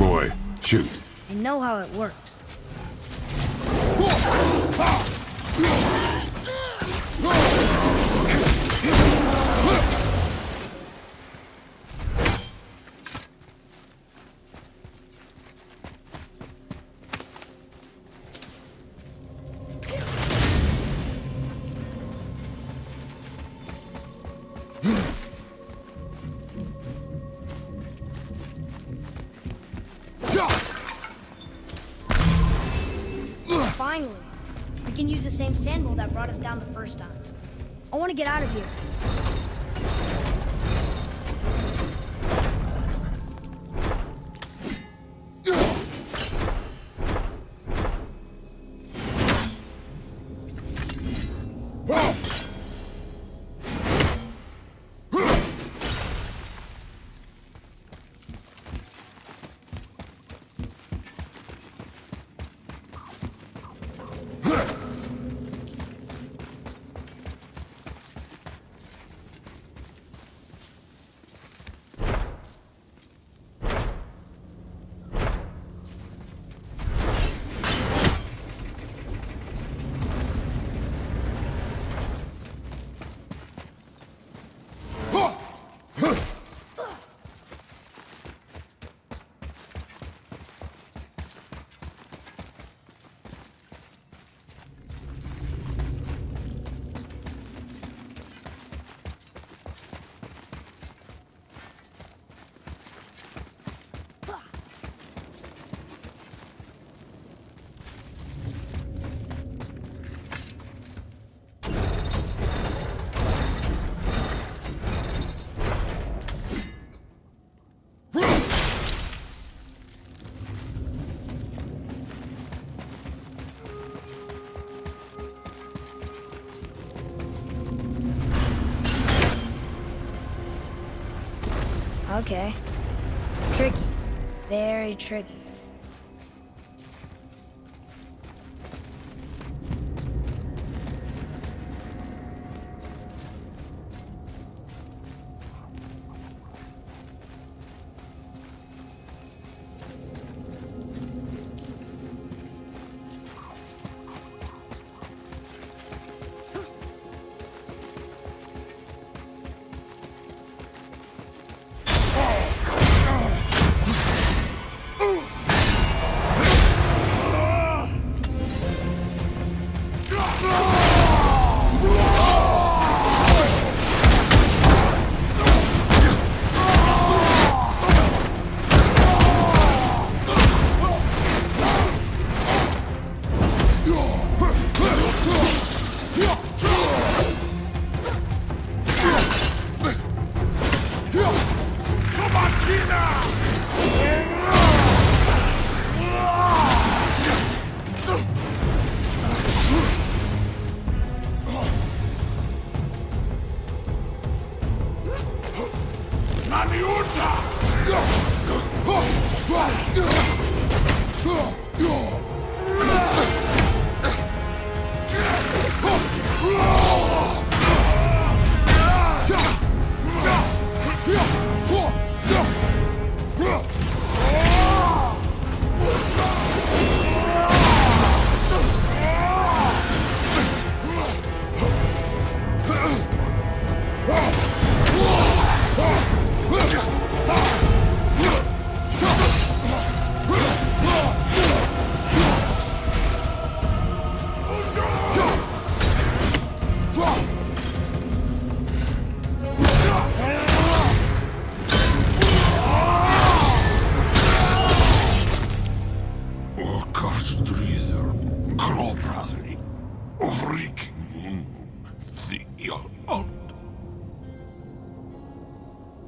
boy. Shoot. I know how it works. Finally, we can use the same sandbowl that brought us down the first time. I want to get out of here. Okay. Tricky. Very tricky.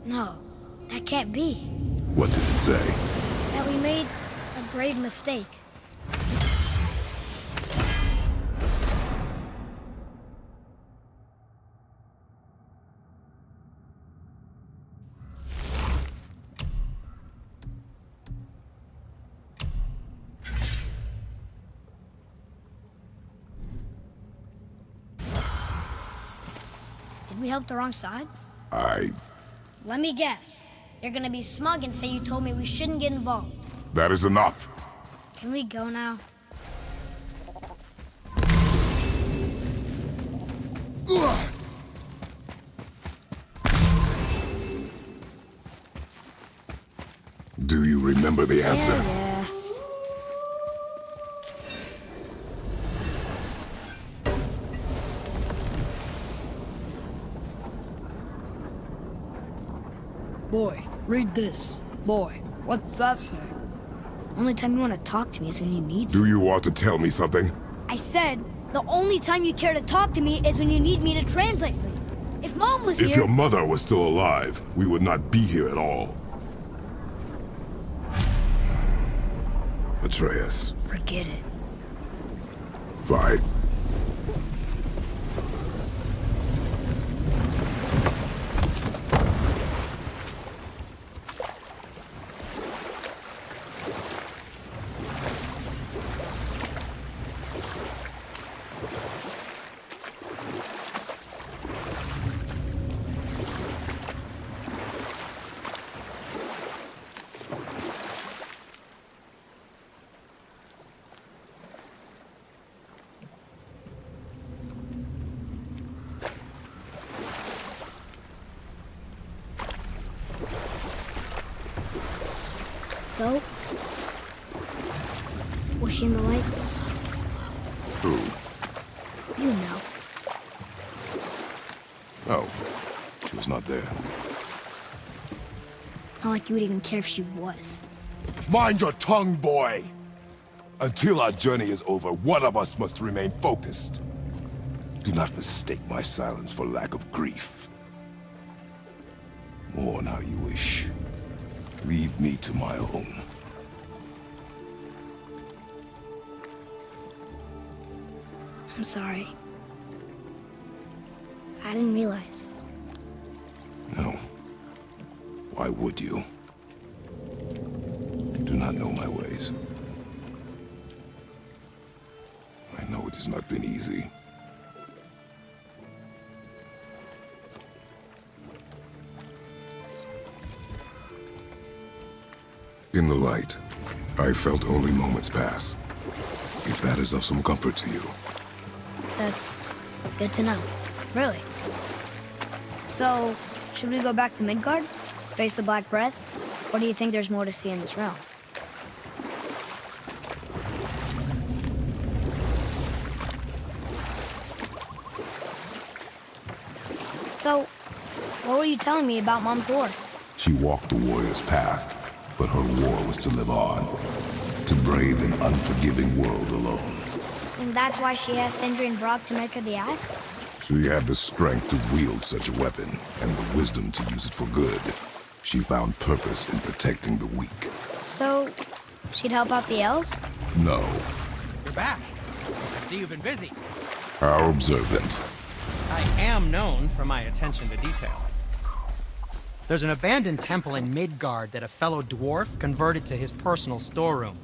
No, that can't be. What did it say? That we made a grave mistake. Did we help the wrong side? I... Let me guess. You're gonna be smug and say you told me we shouldn't get involved. That is enough. Can we go now? Do you remember the answer? Yeah. Boy, read this. Boy, what's that say? Only time you want to talk to me is when you need Do you want to tell me something? I said, the only time you care to talk to me is when you need me to translate for you. If Mom was If here... your mother was still alive, we would not be here at all. Atreus. Forget it. Fine. So? Was she in the light? Who? You know. Oh. She was not there. Not like you would even care if she was. Mind your tongue, boy! Until our journey is over, one of us must remain focused. Do not mistake my silence for lack of grief. Mourn how you wish. Leave me to my own. I'm sorry. I didn't realize. No. Why would you? You do not know my ways. I know it has not been easy. In the light, I felt only moments pass. If that is of some comfort to you. That's good to know. Really. So, should we go back to Midgard? Face the Black Breath? Or do you think there's more to see in this realm? So, what were you telling me about Mom's war? She walked the warrior's path, but her war was to live on. To brave an unforgiving world alone. And that's why she asked Sindri and Brock to make her the axe? She had the strength to wield such a weapon, and the wisdom to use it for good. She found purpose in protecting the weak. So, she'd help out the elves? No. You're back. I see you've been busy. How observant. I am known for my attention to detail. There's an abandoned temple in Midgard that a fellow dwarf converted to his personal storeroom.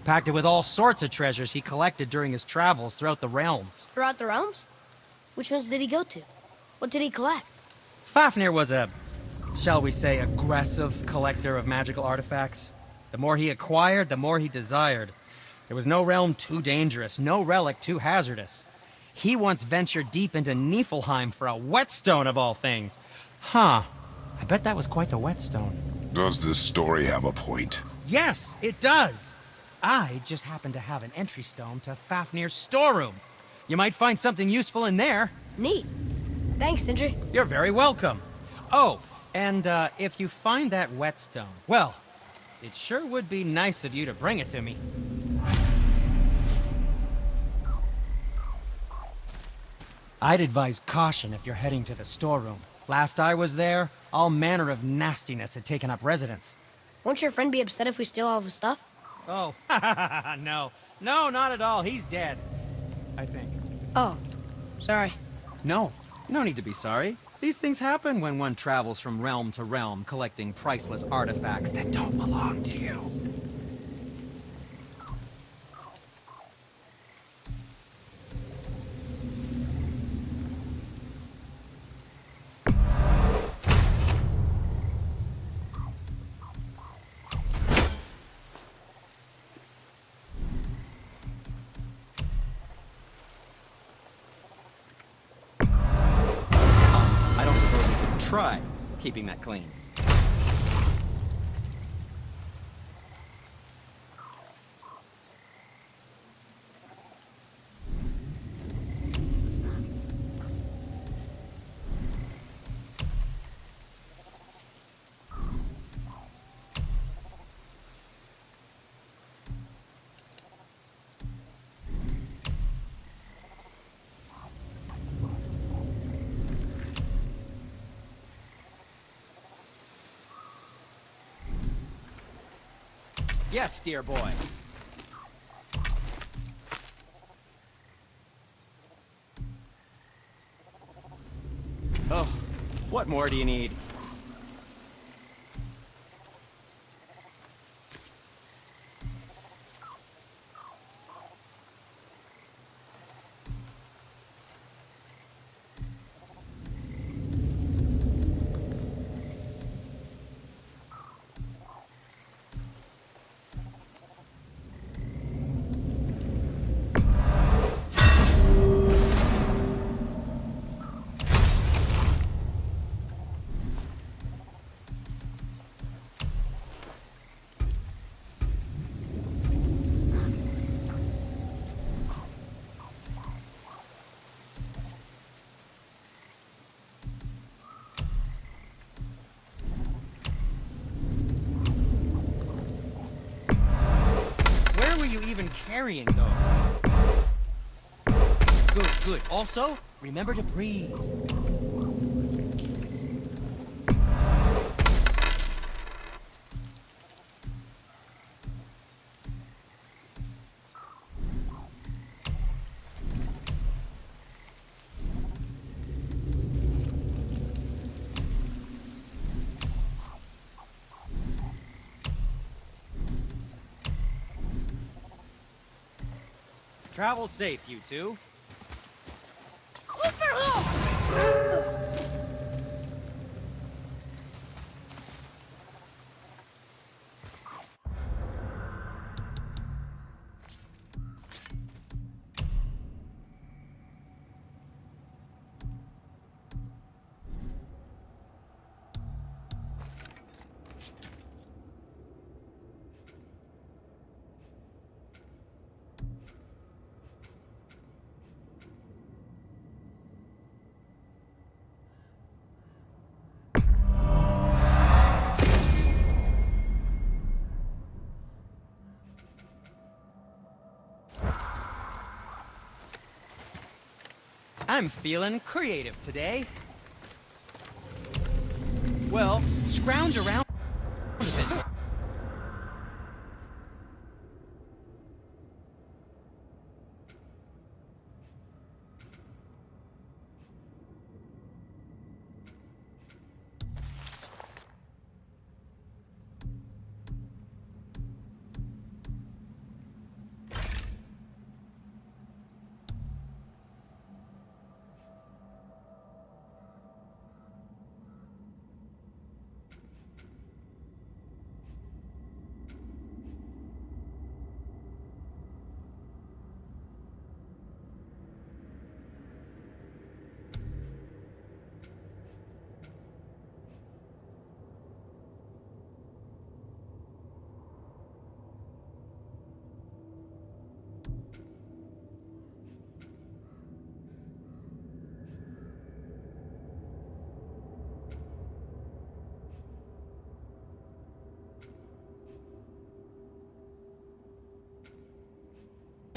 Packed it with all sorts of treasures he collected during his travels throughout the realms. Throughout the realms? Which ones did he go to? What did he collect? Fafnir was a, shall we say, aggressive collector of magical artifacts. The more he acquired, the more he desired. There was no realm too dangerous, no relic too hazardous. He once ventured deep into Niflheim for a whetstone of all things. Huh. I bet that was quite the whetstone. Does this story have a point? Yes, it does. I just happen to have an entry stone to Fafnir's storeroom. You might find something useful in there. Neat. Thanks, Sindri. You're very welcome. Oh, and if you find that whetstone, well, it sure would be nice of you to bring it to me. I'd advise caution if you're heading to the storeroom. Last I was there, all manner of nastiness had taken up residence. Won't your friend be upset if we steal all of his stuff? Oh, no. No, not at all. He's dead. I think. Oh, sorry. No need to be sorry. These things happen when one travels from realm to realm, collecting priceless artifacts that don't belong to you. try keeping that clean. Yes, dear boy. Oh, what more do you need? Where were you even carrying those? Good, good. Also, remember to breathe. Travel safe, you two. I'm feeling creative today. Well, scrounge around a bit.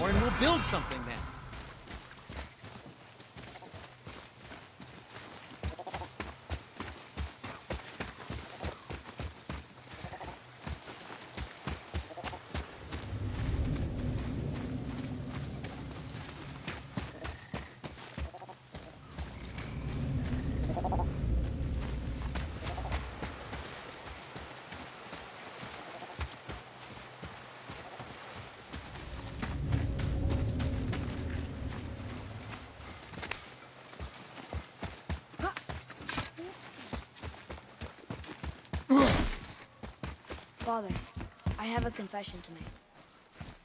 And we'll build something then. Father, I have a confession to make.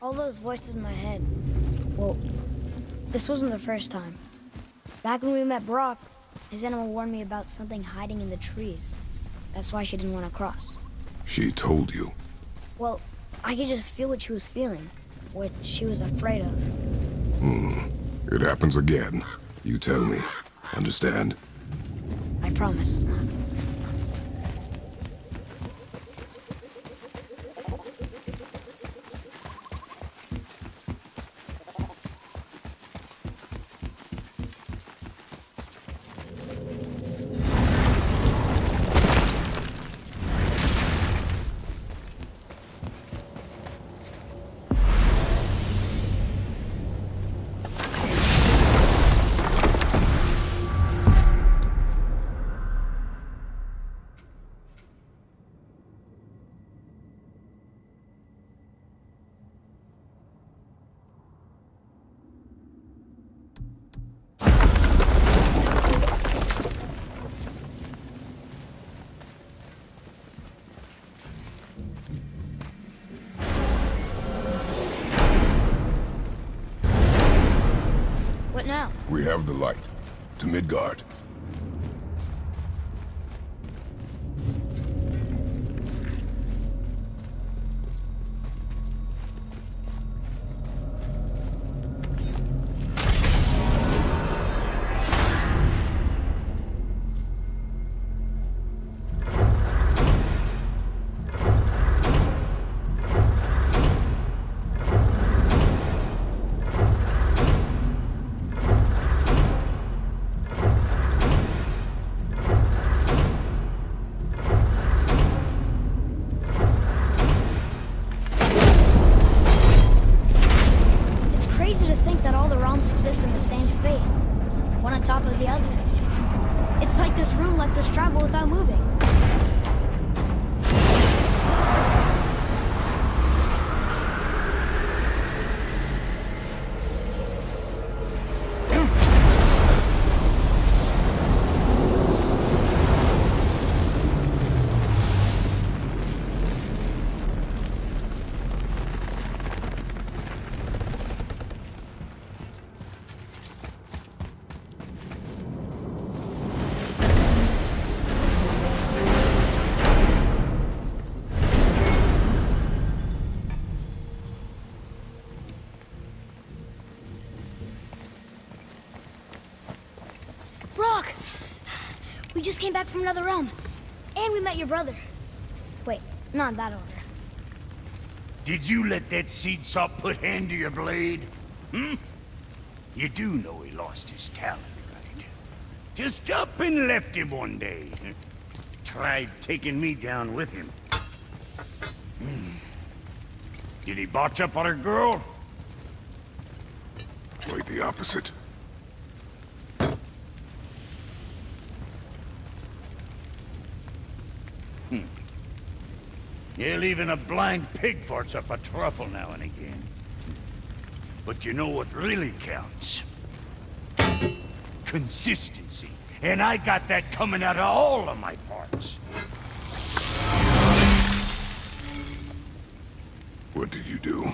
All those voices in my head, well, this wasn't the first time. Back when we met Brock, His animal warned me about something hiding in the trees. That's why she didn't want to cross. She told you. Well, I could just feel what she was feeling, what she was afraid of. It happens again. You tell me. Understand? I promise. What now? We have the light. To Midgard. Exist in the same space, one on top of the other. It's like this room lets us travel without moving. Rock! We just came back from another realm. And we met your brother. Wait, not in that order. Did you let that seed sop put hand to your blade? Hmm? You do know he lost his talent, right? Just up and left him one day. Tried taking me down with him. Did he botch up on a girl? Quite the opposite. Yeah, even a blind pig farts up a truffle now and again. But you know what really counts? Consistency. And I got that coming out of all of my parts. What did you do?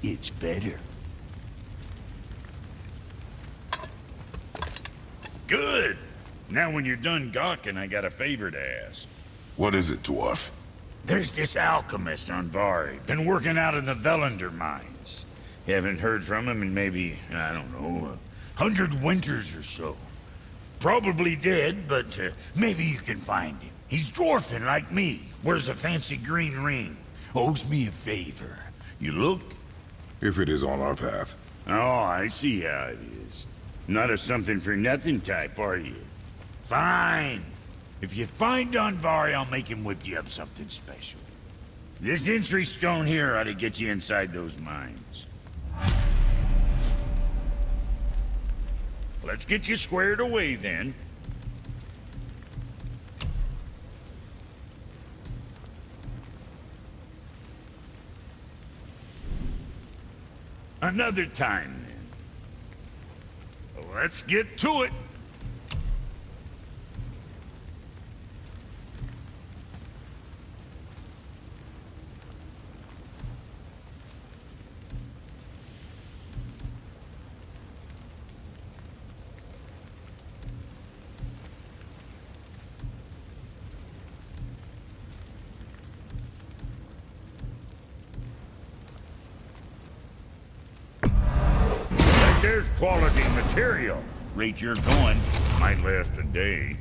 It's better. Good! Now when you're done gawking, I got a favor to ask. What is it, dwarf? There's this alchemist on Vari. Been working out in the Velander mines. Haven't heard from him in maybe, I don't know, 100 winters or so. Probably dead, but maybe you can find him. He's dwarfing like me. Wears a fancy green ring. Owes me a favor. You look? If it is on our path. Oh, I see how it is. Not a something-for-nothing type, are you? Fine. If you find Donvari, I'll make him whip you up something special. This entry stone here ought to get you inside those mines. Let's get you squared away, then. Another time, then. Let's get to it. there's quality material. Rate you're going, might last a day.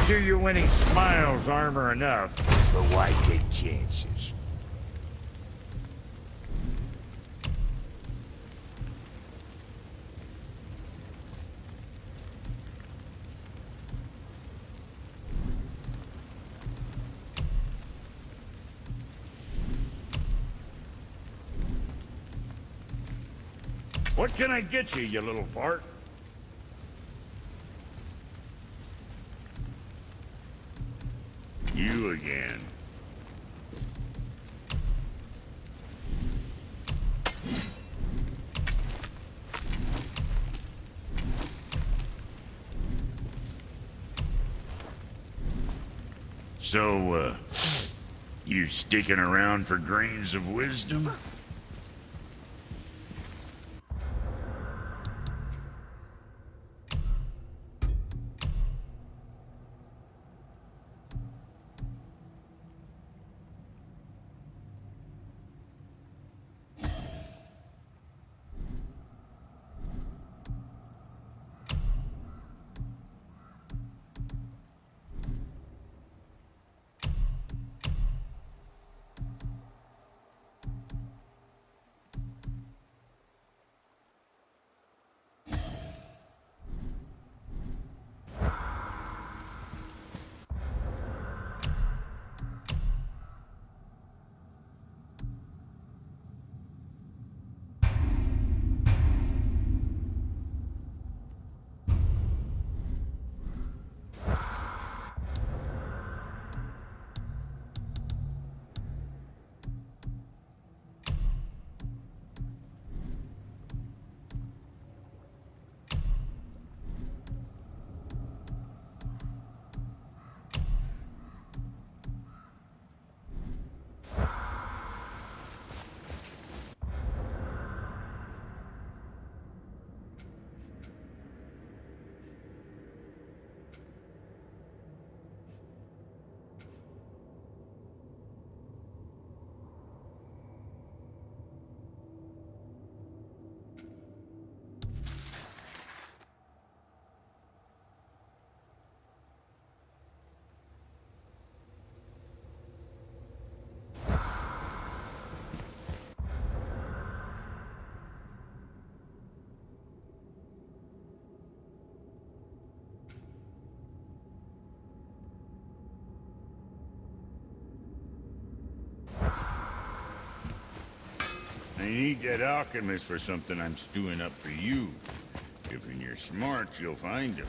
Sure you're winning smiles, armor enough, but why take chances? What can I get you, you little fart? You again. So, you sticking around for grains of wisdom? I need that alchemist for something I'm stewing up for you. If you're smart, you'll find him.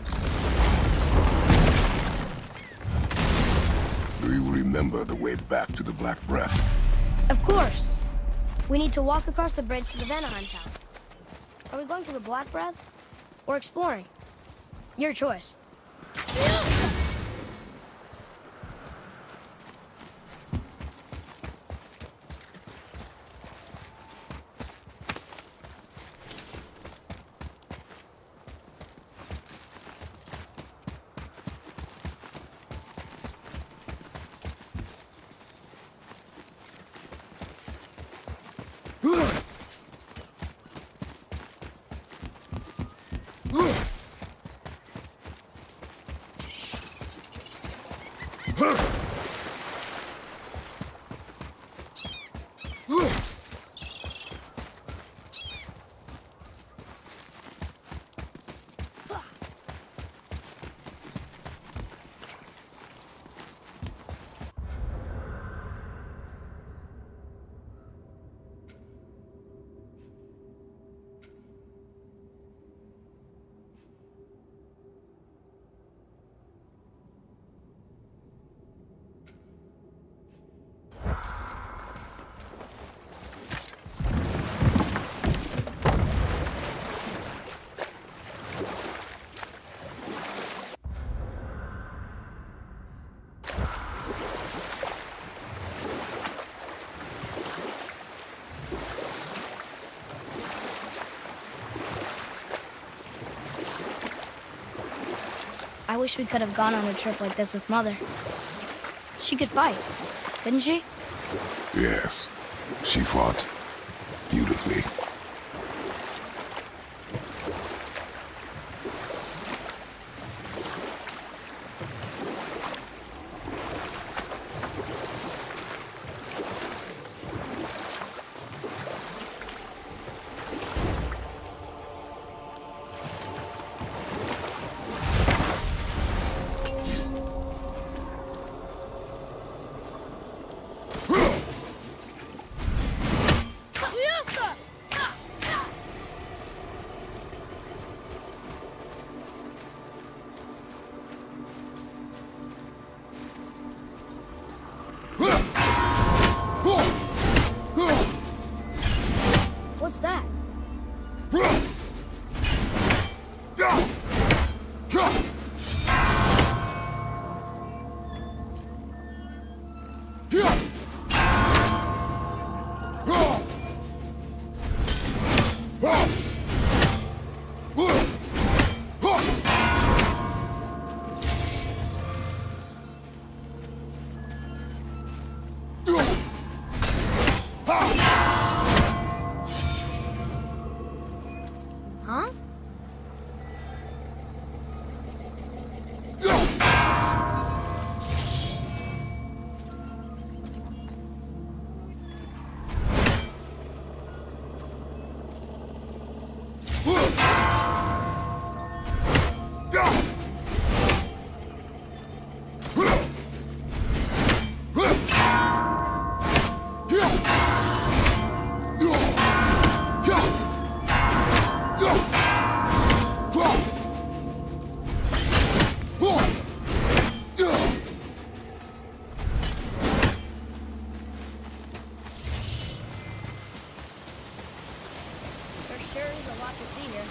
Do you remember the way back to the Black Breath? Of course. We need to walk across the bridge to the Vanaheim Tower. Are we going to the Black Breath? Or exploring? Your choice. I wish we could have gone on a trip like this with Mother. She could fight, couldn't she? Yes, she fought beautifully. What's that? Huh? There sure is a lot to see here.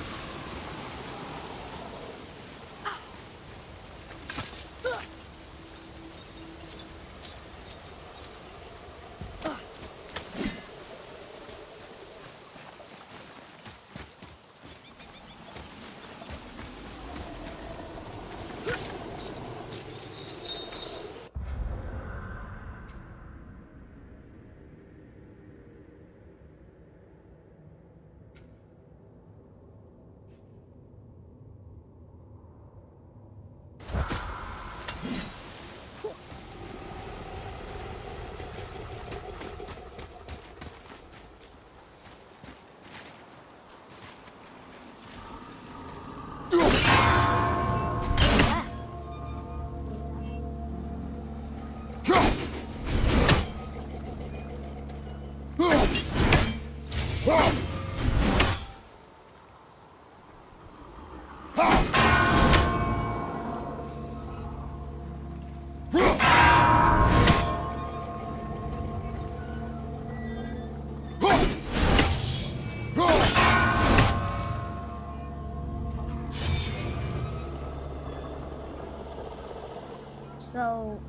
So...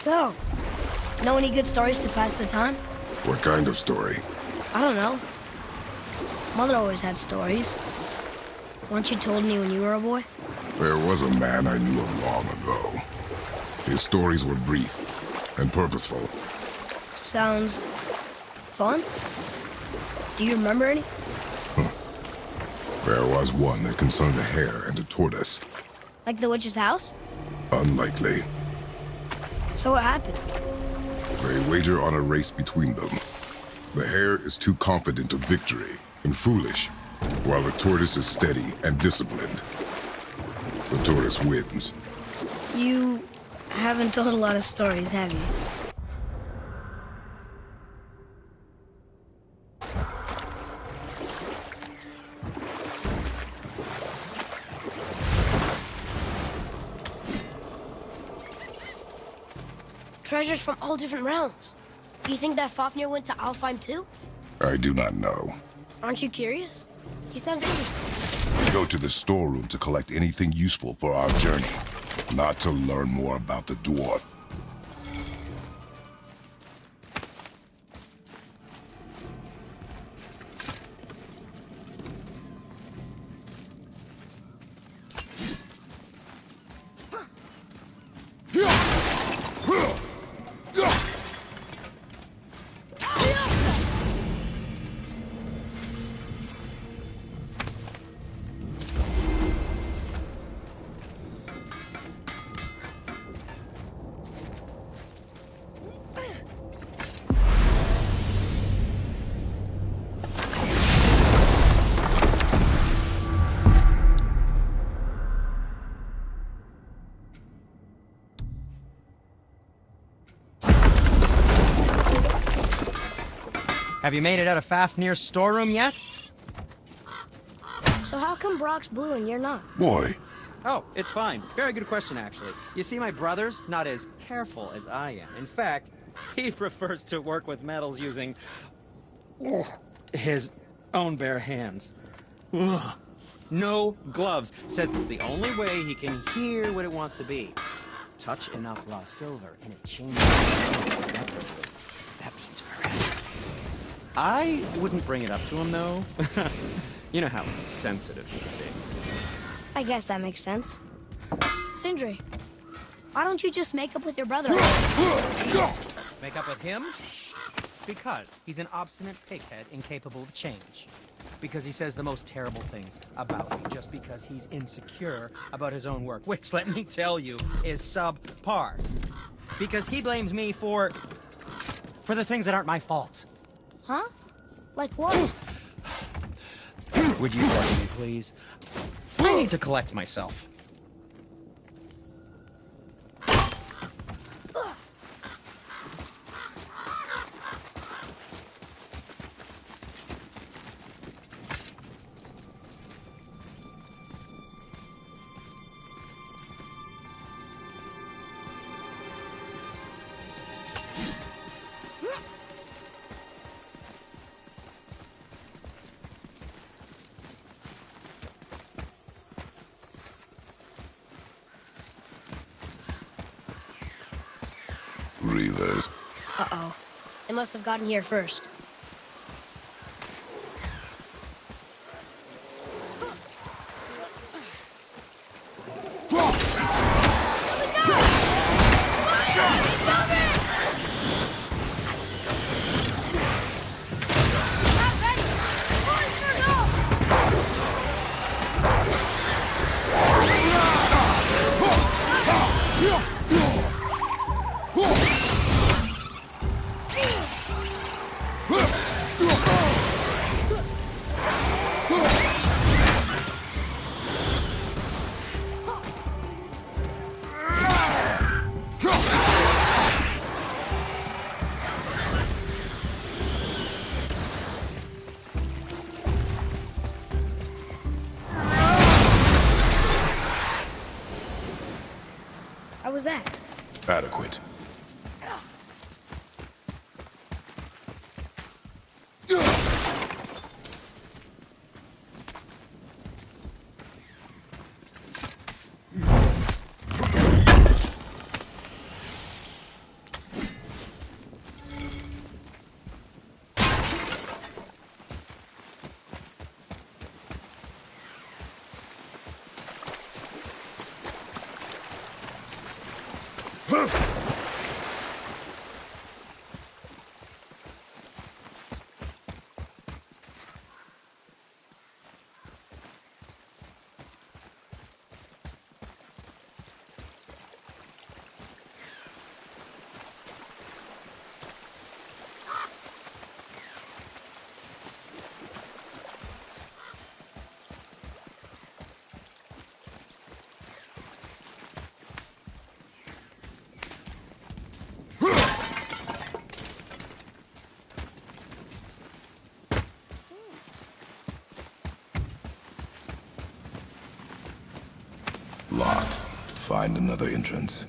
So, Know any good stories to pass the time? What kind of story? I don't know. Mother always had stories. Weren't you told me when you were a boy? There was a man I knew of long ago. His stories were brief and purposeful. Sounds fun. Do you remember any? There was one that concerned a hare and a tortoise. Like the witch's house? Unlikely. So what happens? They wager on a race between them. The hare is too confident of victory and foolish, while the tortoise is steady and disciplined. The tortoise wins. You haven't told a lot of stories, have you? Treasures from all different realms. Do you think that Fafnir went to Alfheim too? I do not know. Aren't you curious? He sounds interesting. We go to the storeroom to collect anything useful for our journey, not to learn more about the dwarf. Have you made it out of Fafnir's storeroom yet? So how come Brock's blue and you're not? Boy, Oh, it's fine. Very good question, actually. You see, my brother's not as careful as I am. In fact, he prefers to work with metals using his own bare hands. Ugh. No gloves. Says it's the only way he can hear what it wants to be. Touch enough raw silver and it changes. That means forever. I wouldn't bring it up to him, though. You know how sensitive he can be. I guess that makes sense. Sindri, why don't you just make up with your brother? Make up with him? Because he's an obstinate pighead incapable of change. Because he says the most terrible things about me just because he's insecure about his own work, which, let me tell you, is subpar. Because he blames me for the things that aren't my fault. Huh? Like what? Would you pardon me, please? I need to collect myself. Reavers. Uh-oh. They must have gotten here first. How was that? Adequate. Locked. Find another entrance.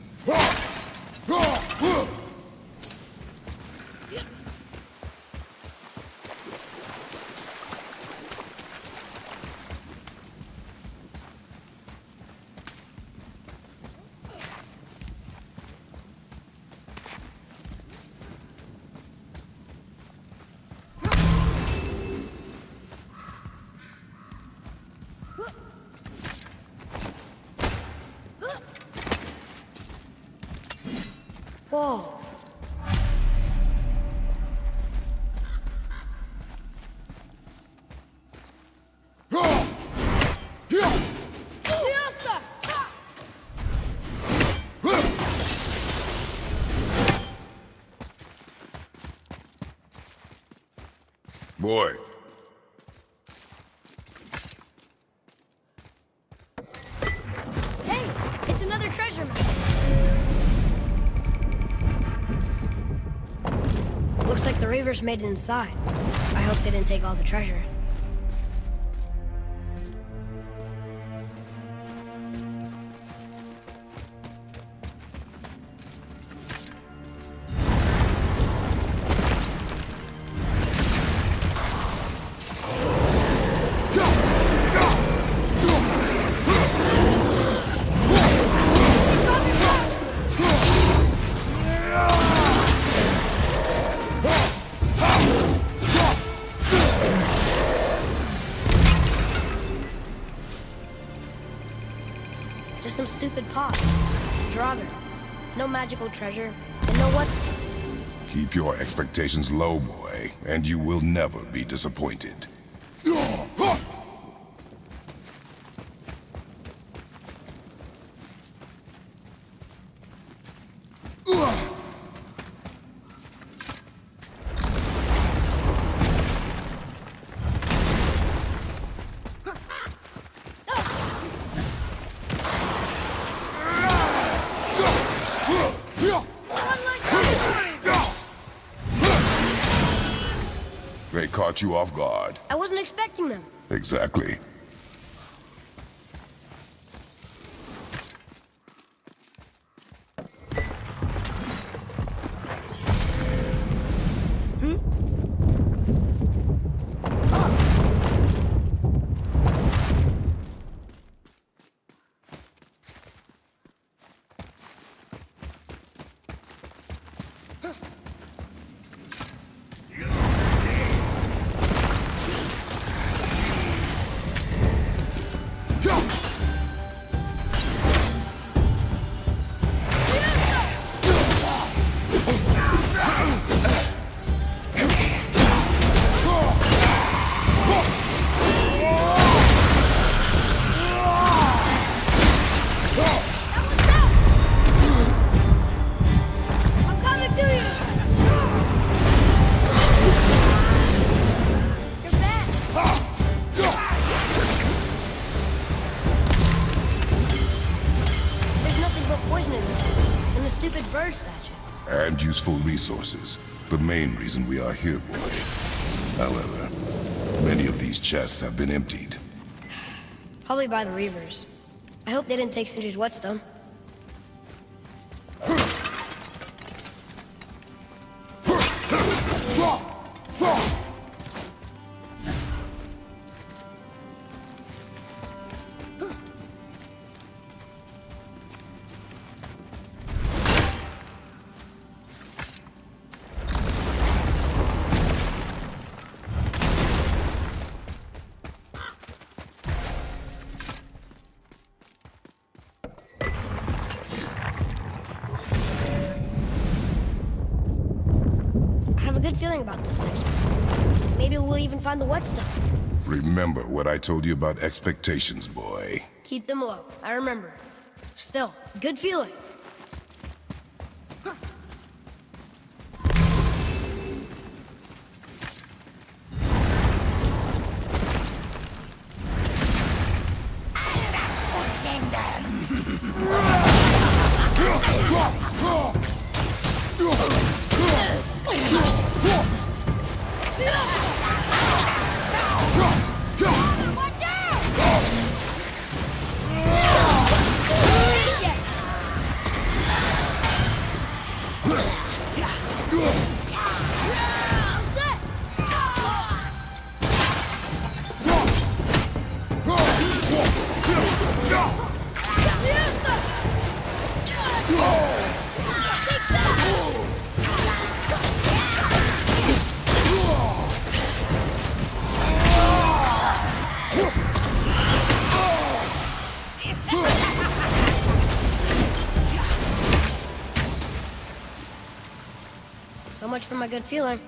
Whoa. Boy. Hey, it's another treasure map. Looks like the Reavers made it inside. I hope they didn't take all the treasure. Just some stupid pots. Draugr. No magical treasure. And no what? Keep your expectations low, boy, and you will never be disappointed. They caught you off guard. I wasn't expecting them. Exactly. I'm coming to you! You're back! There's nothing but poison in this one, and the stupid bird statue. And useful resources. The main reason we are here, boy. However, many of these chests have been emptied. Probably by the Reavers. I hope they didn't take Sindri's whetstone. good feeling about this next one. Maybe we'll even find the whetstone. Remember what I told you about expectations, boy. Keep them low. I remember. Still, good feeling. So much for my good feeling.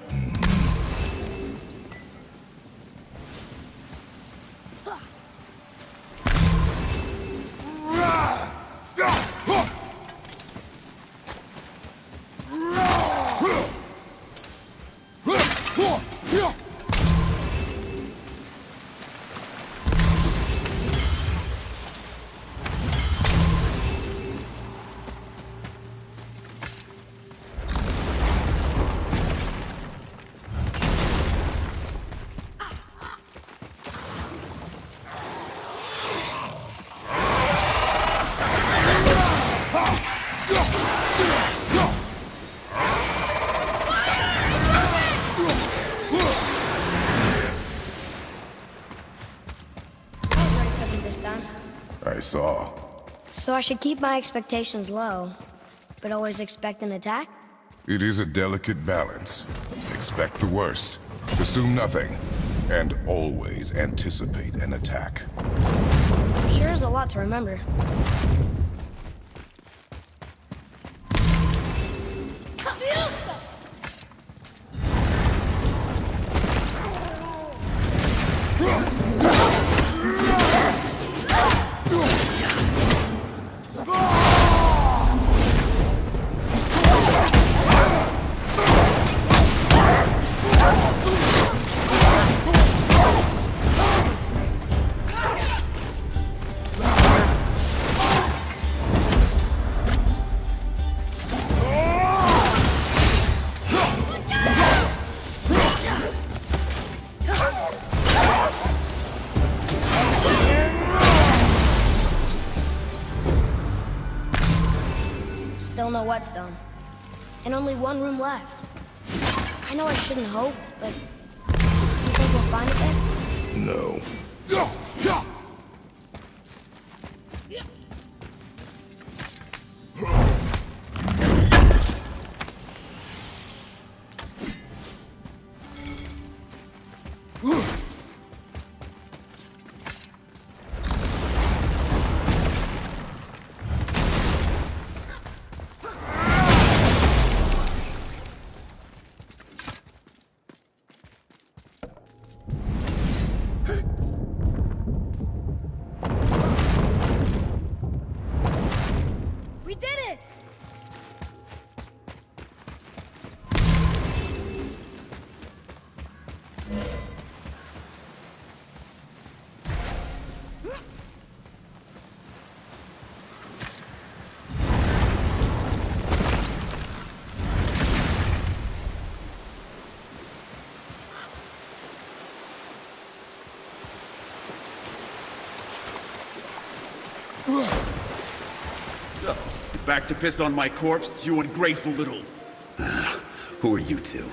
I saw. So I should keep my expectations low, but always expect an attack? It is a delicate balance. Expect the worst, assume nothing, and always anticipate an attack. Sure is a lot to remember. Still no whetstone. And only one room left. I know I shouldn't hope, but you think we'll find it there? No. We did it! So, back to piss on my corpse, you ungrateful little... who are you two?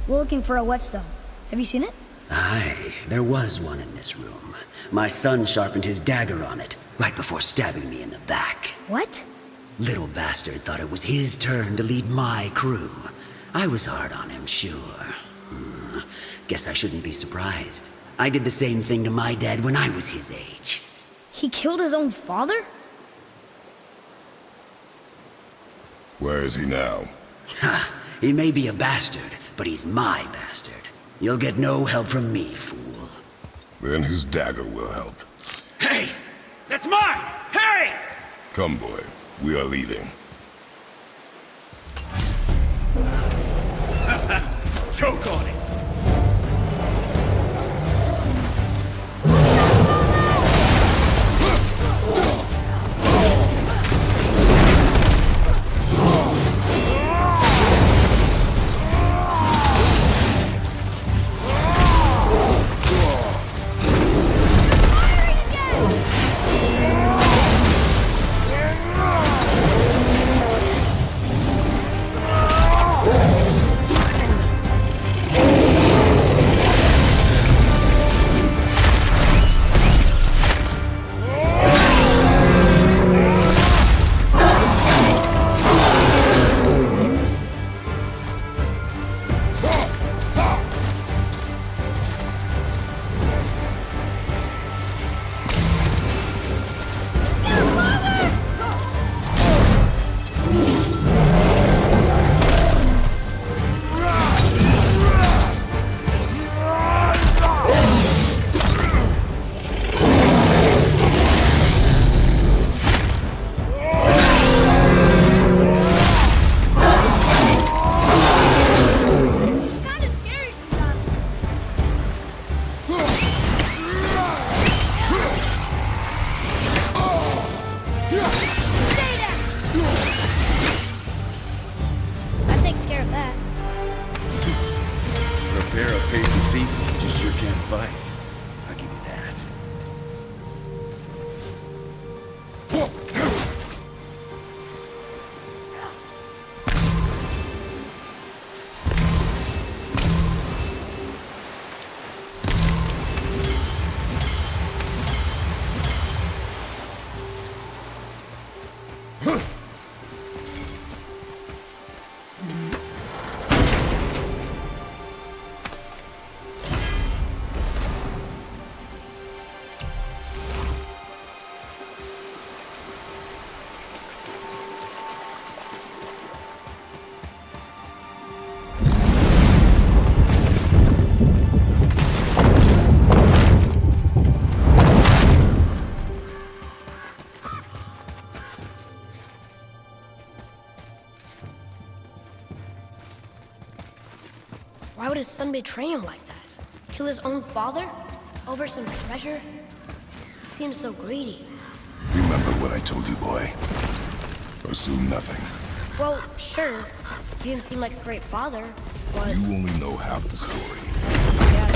We're looking for a whetstone. Have you seen it? Aye, there was one in this room. My son sharpened his dagger on it, right before stabbing me in the back. What? Little bastard thought it was his turn to lead my crew. I was hard on him, sure. Guess I shouldn't be surprised. I did the same thing to my dad when I was his age. He killed his own father? Where is he now? Ha! He may be a bastard, but he's my bastard. You'll get no help from me, fool. Then his dagger will help. Hey! That's mine! Hey! Come, boy. We are leaving. Choke on it! Why would his son betray him like that? Kill his own father? Over some treasure? Seems so greedy. Remember what I told you, boy. Assume nothing. Well, sure. He didn't seem like a great father, but... You only know half the story. Yeah.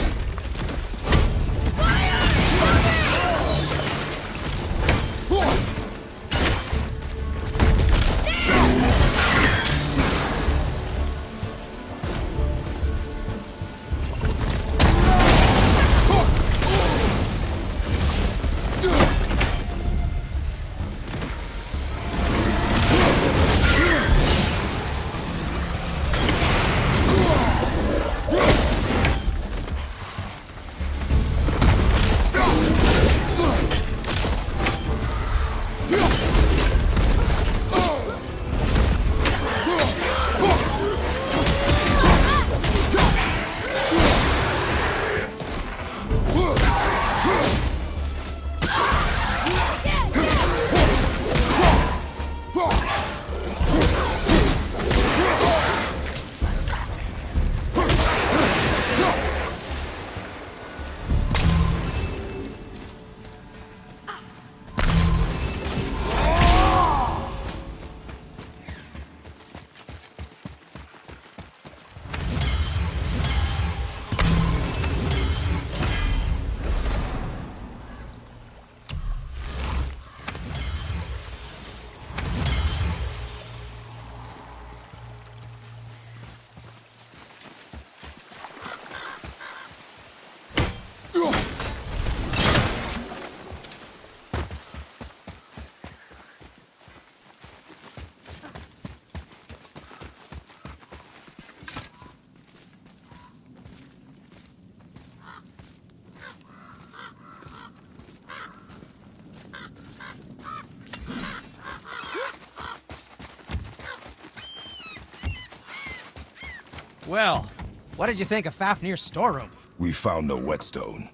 Well, what did you think of Fafnir's storeroom? We found no whetstone.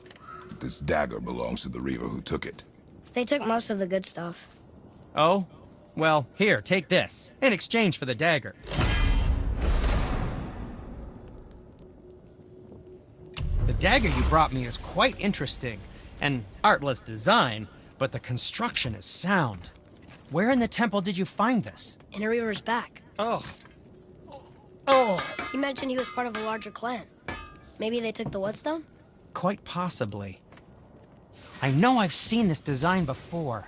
This dagger belongs to the Reaver who took it. They took most of the good stuff. Oh? Well, here, take this, in exchange for the dagger. The dagger you brought me is quite interesting, an artless design, but the construction is sound. Where in the temple did you find this? In a Reaver's back. Oh. Oh! He mentioned he was part of a larger clan. Maybe they took the whetstone? Quite possibly. I know I've seen this design before.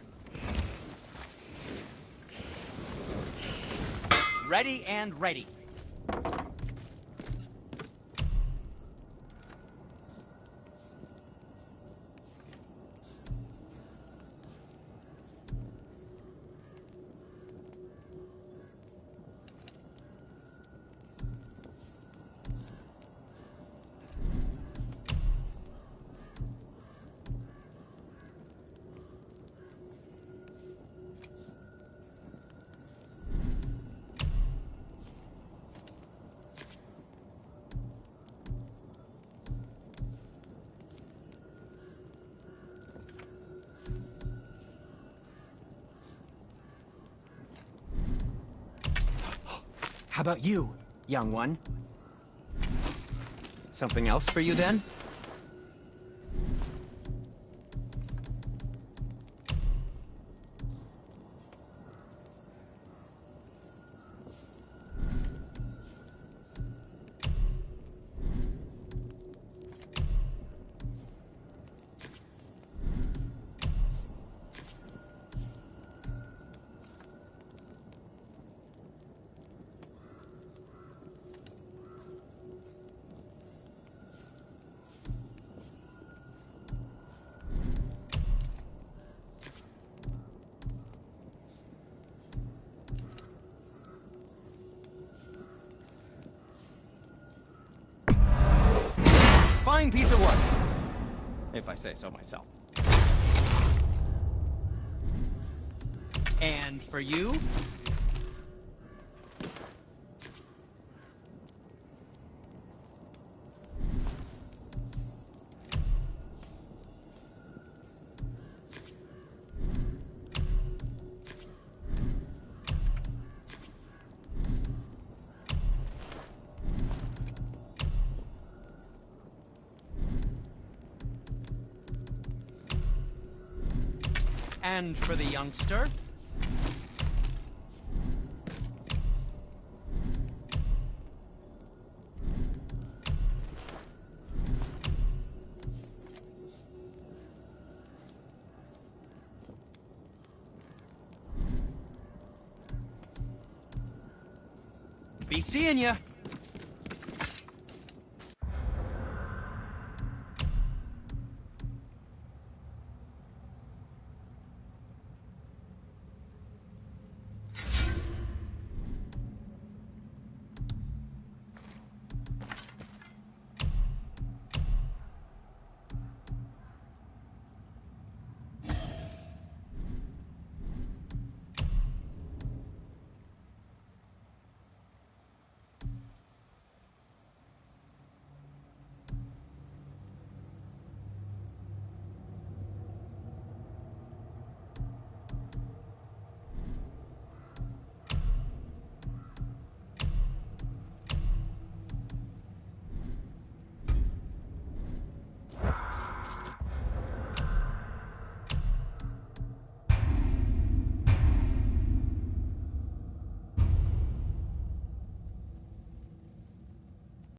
Ready and ready. How about you, young one? Something else for you then? Fine piece of work, if I say so myself. And for you? And for the youngster? Be seeing ya.